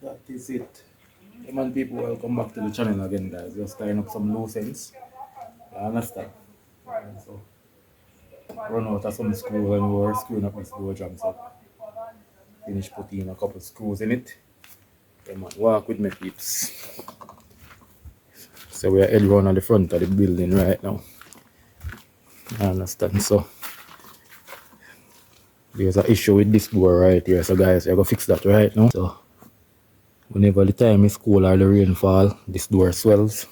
That is it. Hey man, people, welcome back to the channel again, guys. Just tying up some loose ends. You understand? So, run out of some screw and we were screwing up this door jam, so finish putting in a couple screws in it. Yeah, man, walk with me, peeps. So, we are head round on the front of the building right now. You understand? So, there's an issue with this door right here. So, guys, we're going to fix that right now. So, whenever the time is cool or the rain fall, this door swells.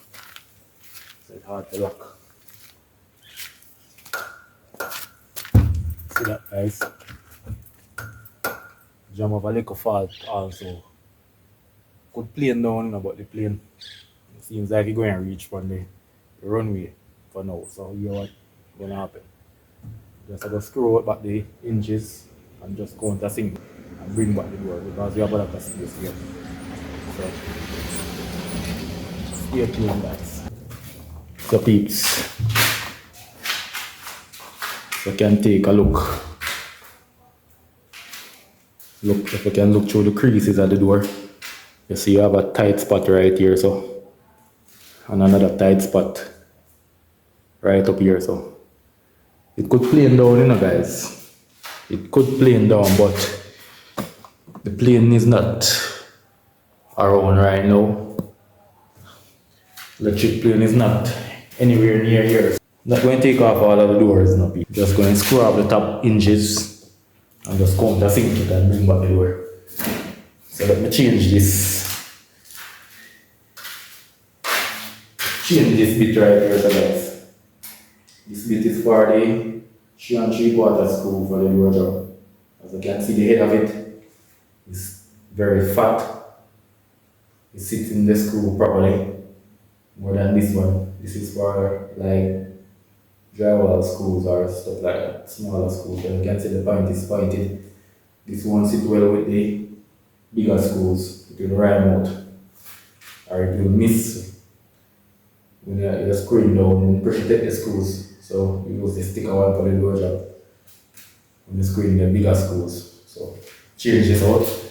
So, it's hard to lock. See that, guys? Jam of a little fault also. Could plane down about the plane. It seems like it's going to reach from the runway for now. So you know what gonna happen. Just have to screw out back the hinges and just countersink and bring back the door because we have a lot of space here. So stay tuned, guys. So peeps, so you can take a look. Look, if you can look through the creases at the door, you see you have a tight spot right here, so, and another tight spot right up here, so. It could plane down, you know, guys. It could plane down, but the plane is not around right now. Electric plane is not anywhere near here. Not going to take off all of the doors, no. Just going to screw up the top hinges and just countersink it and bring back the door. So let me change this. Change this bit right here, so guys. This bit is for the 3 3/4 screw for the door job. As you can see, the head of it is very fat. It sits in the screw properly, more than this one. This is for like drywall screws or stuff like that, smaller screws. And you can see the point is pointed. This one sits well with the bigger screws. It will rhyme out, or it will miss when you're screwing down and pressure take the screws. So you use the sticker one for the door job when you're screwing the bigger screws. So change this out.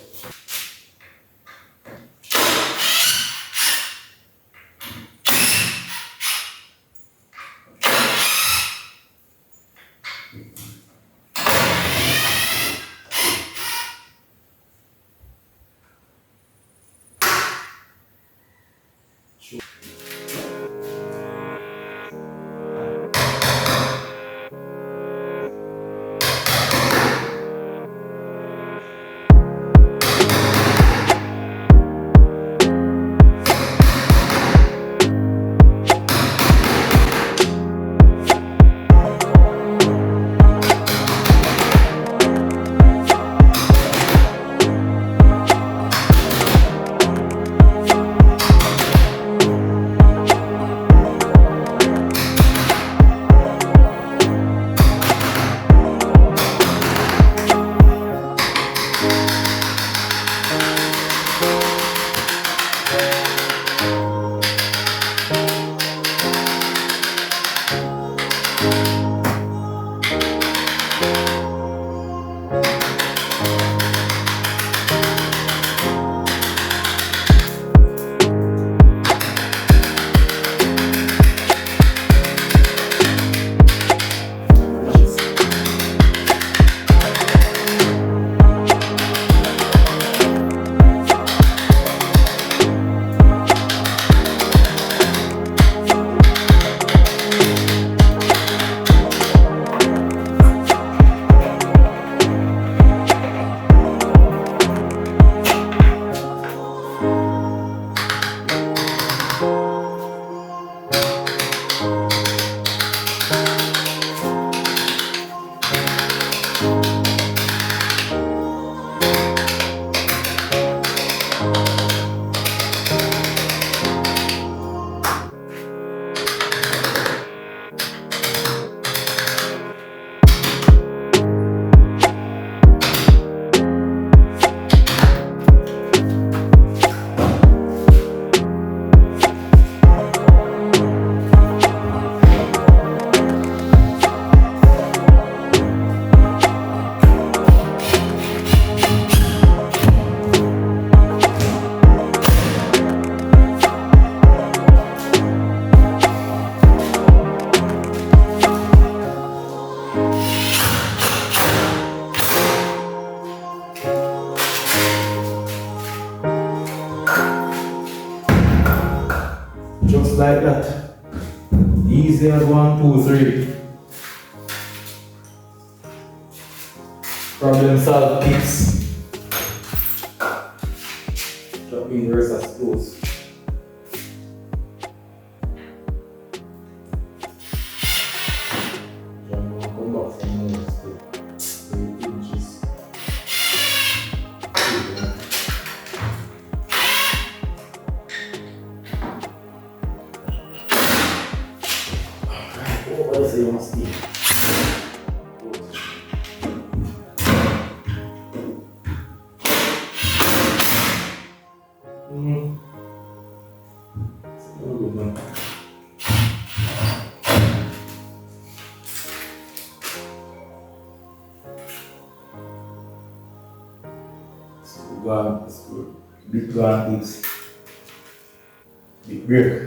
Just like that. Easy as 1, 2, 3. Problem solved, peeps. Drop in the rest of screws. Come back some more stuff. 8 inches. What is it you must eat? Big gun is big brake.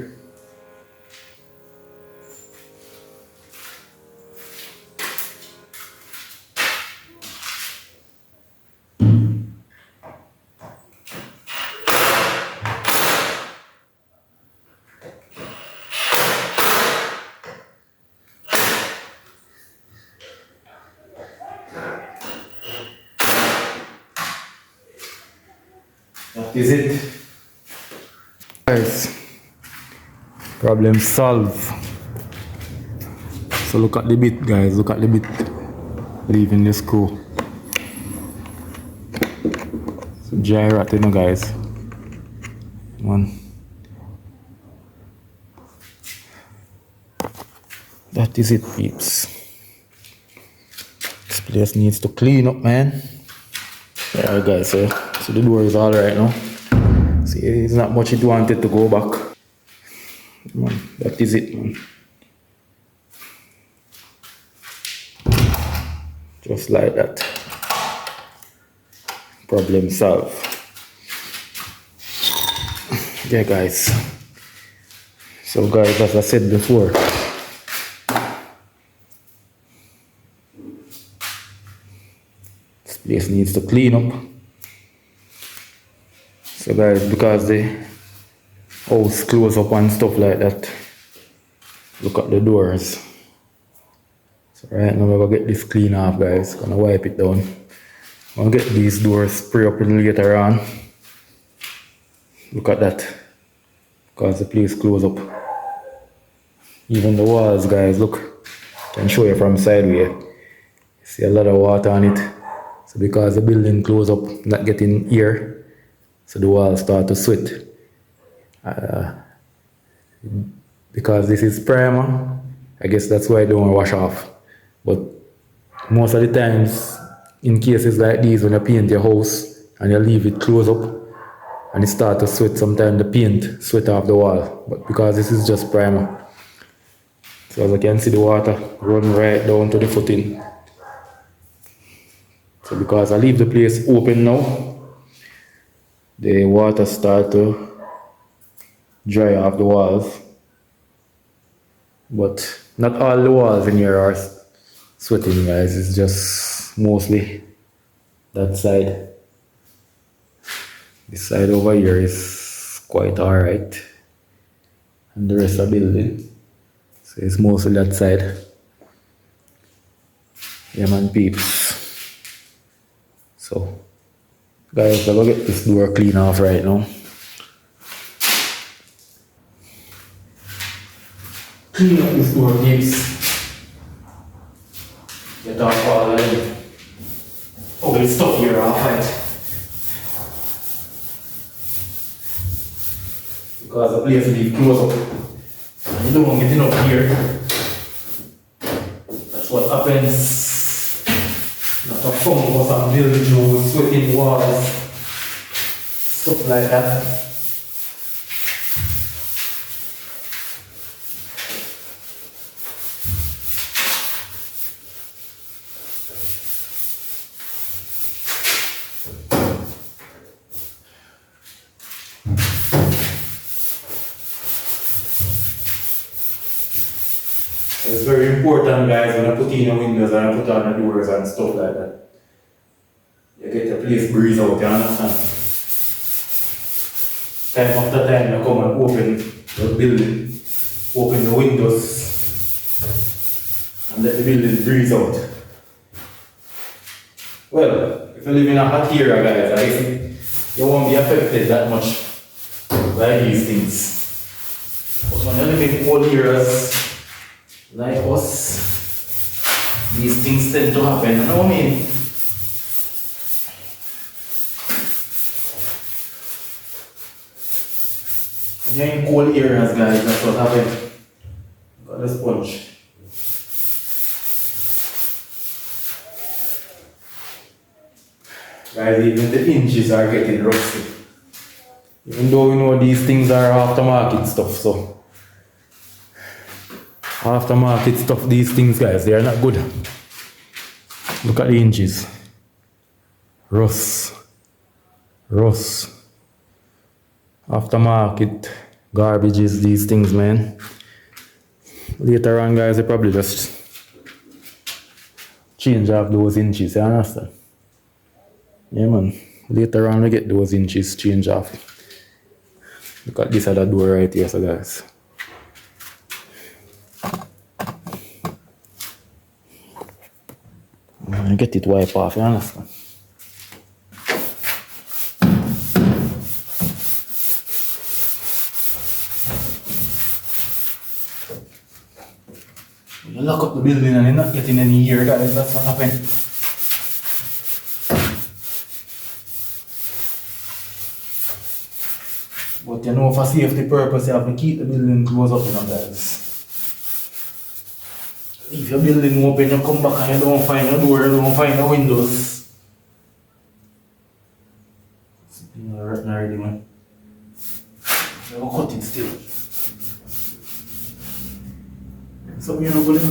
That is it. Guys, problem solved. So look at the bit, guys, look at the bit leaving the screw. So dry rat, you know, guys. One. That is it, peeps. This place needs to clean up, man. Yeah, guys, so the door is alright now. See, it's not much it wanted to go back. Man, that is it, man. Just like that. Problem solved. Yeah, guys. So, guys, as I said before, this place needs to clean up. So guys, because the house close up and stuff like that, look at the doors. So right now we're gonna get this clean off, guys. Gonna wipe it down. I'm gonna get these doors spray up later on. Look at that. Because the place close up. Even the walls, guys, look. Can show you from sideway. See a lot of water on it. So because the building close up, not getting air, so the walls start to sweat. Because this is primer, I guess that's why I don't wash off. But most of the times, in cases like these, when you paint your house and you leave it close up and it start to sweat, sometimes the paint sweat off the wall. But because this is just primer, so as you can see, the water run right down to the footing. So because I leave the place open now, the water start to dry off the walls. But not all the walls in here are sweating, guys. It's just mostly that side. This side over here is quite alright. And the rest of the building. So it's mostly that side. Yeah, man, peeps. So, guys, I'm gonna get this door clean off right now. Clean up this door, peeps. Get off all the ugly stuff here off it. Because the place will be close up. And you don't want to get enough here. That's what happens. Not a fungus and mildew, sweating walls, stuff like that. It's very important, guys, when I put in the windows and I put on the doors and stuff like that. You get the place breeze out, you understand? Time after time you come and open the building. open the windows and let the building breeze out. Well, if you live in a hot area, guys, I guess you won't be affected that much by these things. But when you live in cold areas like us, these things tend to happen. You know what I mean? When you're in cold areas, guys, that's what happens. Got the sponge. Guys, even the hinges are getting rusty. Even though we know these things are aftermarket stuff, so aftermarket stuff, these things, guys, they are not good. Look at the hinges. Rust. Aftermarket garbages, these things, man. Later on, guys, they probably just change off those hinges, you understand? Yeah, man. Later on, we get those hinges change off. Look at this other door right here, so guys. I get it wiped off, you understand? You lock up the building and you're not getting any air, guys. That's what happened. But you know, for safety purpose, you have to keep the building closed up, you know, guys. If your building open, you come back and you don't find your door, you don't find your windows. Something rotten already, man. You have to cut it still. Something you're not going to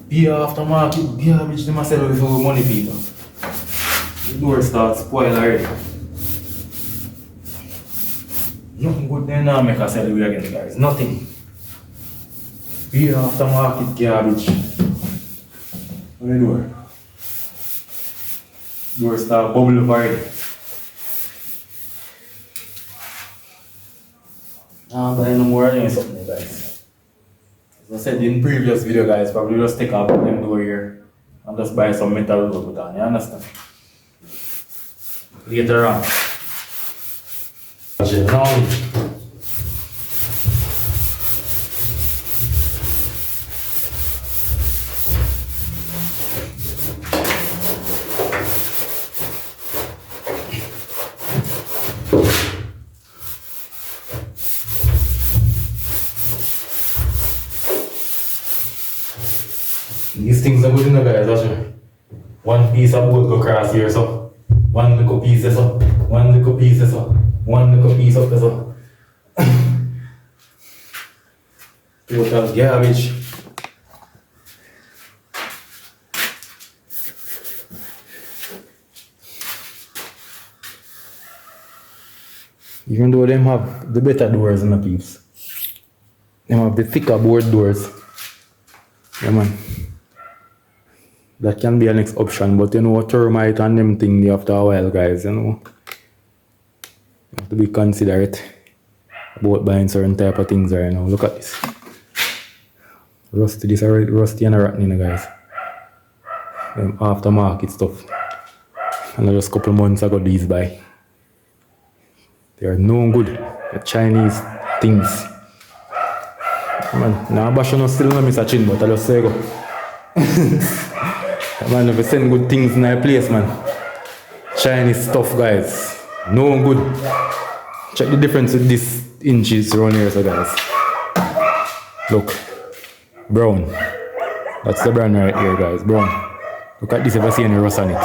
be aftermarket garbage, they must sell it for money, people. The door starts spoil already. Nothing good there now make us sell it again, guys. Nothing. Be aftermarket garbage. What the door? Door start bubble already. But no more than something, guys. As I said in previous video, guys, probably just take off them door here and just buy some metal to put on, you understand? Later on. These things are good enough, guys, actually. One piece of wood go across here, so. One little piece, so. One little piece, so. One little piece up, so. Total garbage. Even though them have the better doors in the peeps. Them have the thicker board doors. Yeah, man. That can be a next option, but you know, termite and them thing after a while, guys, you know. You have to be considerate about buying certain type of things right now. Look at this. Rusty, this already rusty and rotten, you know, guys. Aftermarket stuff. And just a couple months ago these buy. They are no good. The Chinese things. Man, now Basho no still no miss a chin, but I just say go. Man, if you send good things in my place, man. Chinese stuff, guys. No good. Check the difference with these inches around here, so guys. Look. Brown. That's the brand right here, guys. Brown. Look at this if I see any rust on it.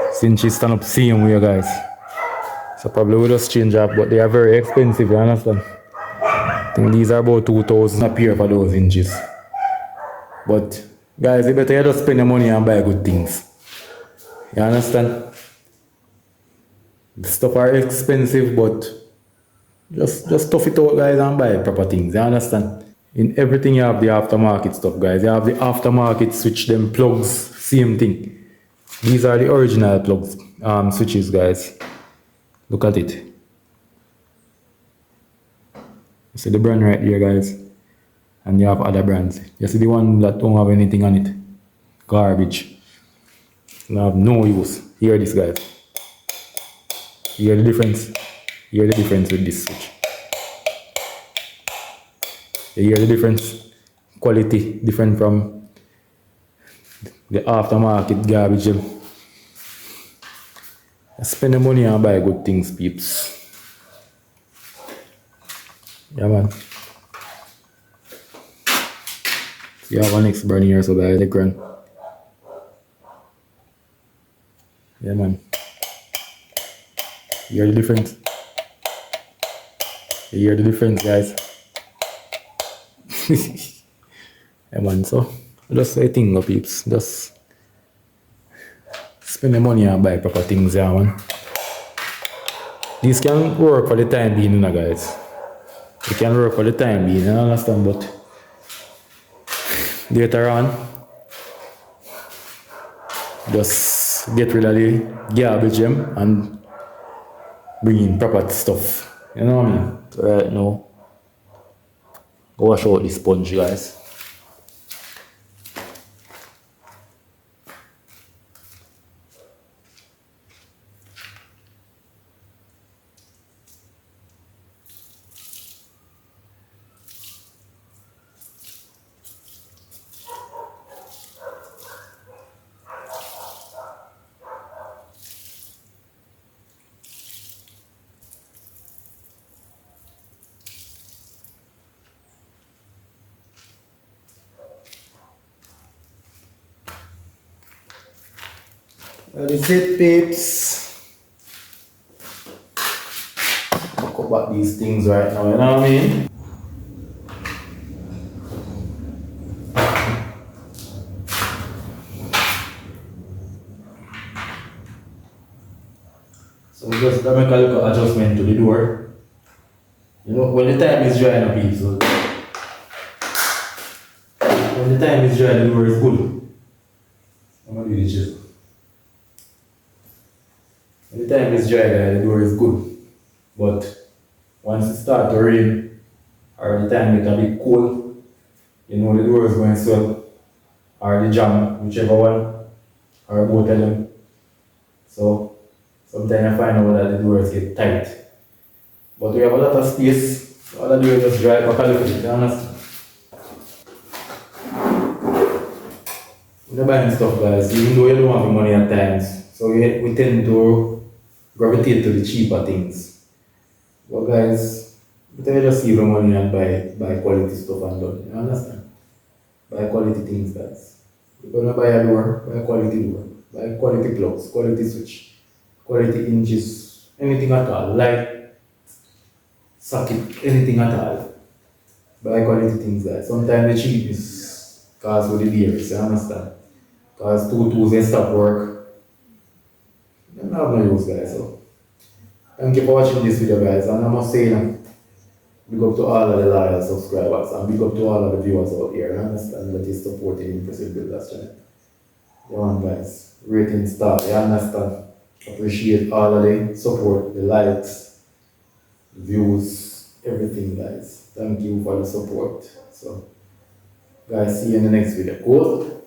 This inches stand up same way, guys. So probably we'll just change up, but they are very expensive, you understand? I think these are about 2,000 a pair for those inches. But guys, you better just spend your money and buy good things. You understand? The stuff are expensive, but just tough it out, guys, and buy proper things. You understand? In everything you have the aftermarket stuff, guys. You have the aftermarket switch, them plugs, same thing. These are the original plugs, switches, guys. Look at it. You see the brand right here, guys. And you have other brands. You see the one that don't have anything on it. Garbage. Now have no use. Hear this, guys. Hear the difference? Hear the difference with this switch. You hear the difference? Quality different from the aftermarket garbage. Spend the money and buy good things, peeps. Yeah, man. So you have an next brand here, so guys, the grand. Yeah, man. You hear the difference? You hear the difference, guys? Yeah, man. So just say thing, peeps. Just spend the money and buy proper things, yeah, man. This can work for the time being, you know, guys. It can work for the time being, I understand, but later on, just get rid of the garbage and bring in proper stuff. You know what I mean? So right now, go wash out the sponge, guys. That is it, peeps. Talk about these things right now, you know what I mean? So we just make a little adjustment to the door. You know, when the time is dry now, peeps, so when the time is dry, the door is good. I'm gonna do this just. When the time is dry, guys, the door is good. But once it starts to rain, or the time it's a bit cold, you know the door is going to swell, or the jam, whichever one, or both of them. So sometimes I find out that the doors get tight. But we have a lot of space, so all I do is just drive back a little bit, you understand? We're not buying stuff, guys, even though you don't have the money at times. So we tend to gravitate to the cheaper things. But guys, better just save the money and buy quality stuff and done. You understand? Buy quality things, guys. You're gonna buy a buy a quality door, buy quality plugs, quality switch, quality hinges, anything at all, light, socket, anything at all. Buy quality things, guys. Sometimes the cheapness cause with the beers, you understand? Cause two tools they stop work. You don't have no use, guys. So thank you for watching this video, guys. And I must say, big up to all of the loyal subscribers and big up to all of the viewers out here. I understand that you're supporting Impressive Builders channel. You want, guys, rating star, you understand? Appreciate all of the support, the likes, the views, everything, guys. Thank you for the support. So, guys, see you in the next video. Cool?